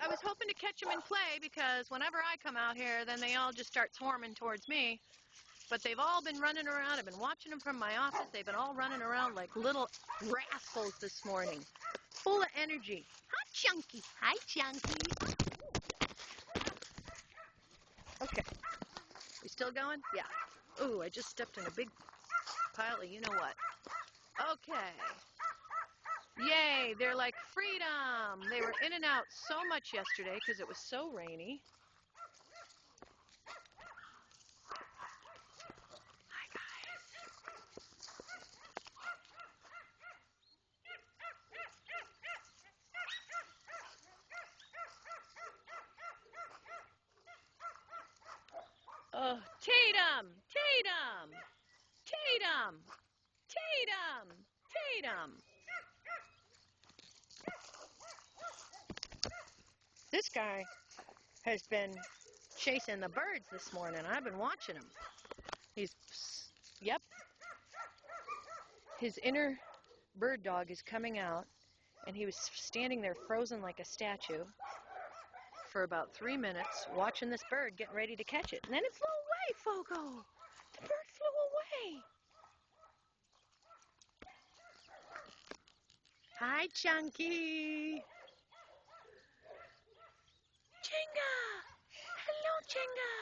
I was hoping to catch them in play because whenever I come out here, then they all just start swarming towards me. But they've all been running around. I've been watching them from my office. They've been all running around like little rascals this morning, full of energy. Hi, Chunky. Hi, Chunky. Okay. We still going? Yeah. Ooh, I just stepped in a big pile of you-know-what. Okay. Yay, they're like freedom. They were in and out so much yesterday because it was so rainy. Hi, guys. Oh, Tatum! Tatum! Tatum! Tatum! Tatum! This guy has been chasing the birds this morning. I've been watching him. Yep. His inner bird dog is coming out, and he was standing there frozen like a statue for about 3 minutes, watching this bird getting ready to catch it. And then it flew away, Fogo. The bird flew away. Hi, Chunky. Chinga. Hello, Chinga.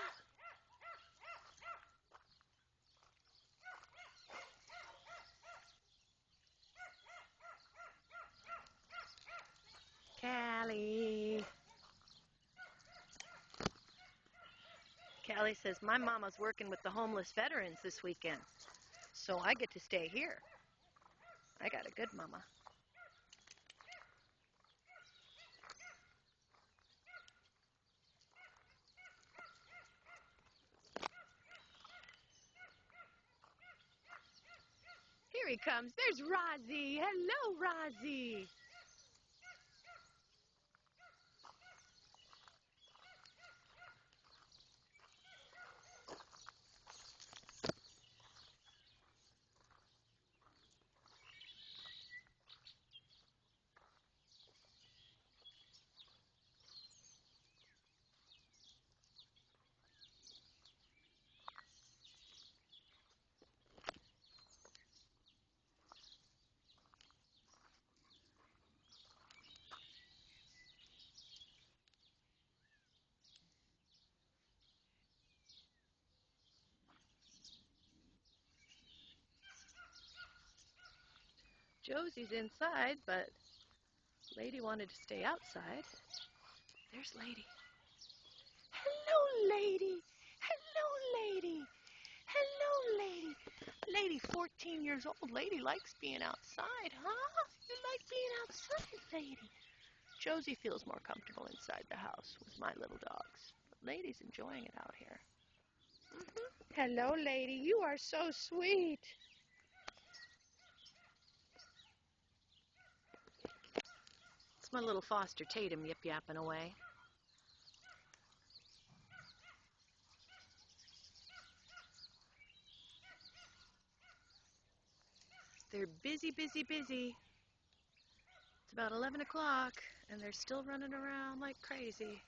Callie. Callie says, my mama's working with the homeless veterans this weekend, so I get to stay here. I got a good mama. Here he comes. There's Rozzy. Hello, Rozzy. Josie's inside, but Lady wanted to stay outside. There's Lady. Hello, Lady. Hello, Lady. Hello, Lady. Lady, 14 years old. Lady likes being outside, huh? You like being outside, Lady. Josie feels more comfortable inside the house with my little dogs. But Lady's enjoying it out here. Hello, Lady. You are so sweet. It's my little foster Tatum yip-yapping away. They're busy, busy, busy. It's about 11 o'clock, and they're still running around like crazy.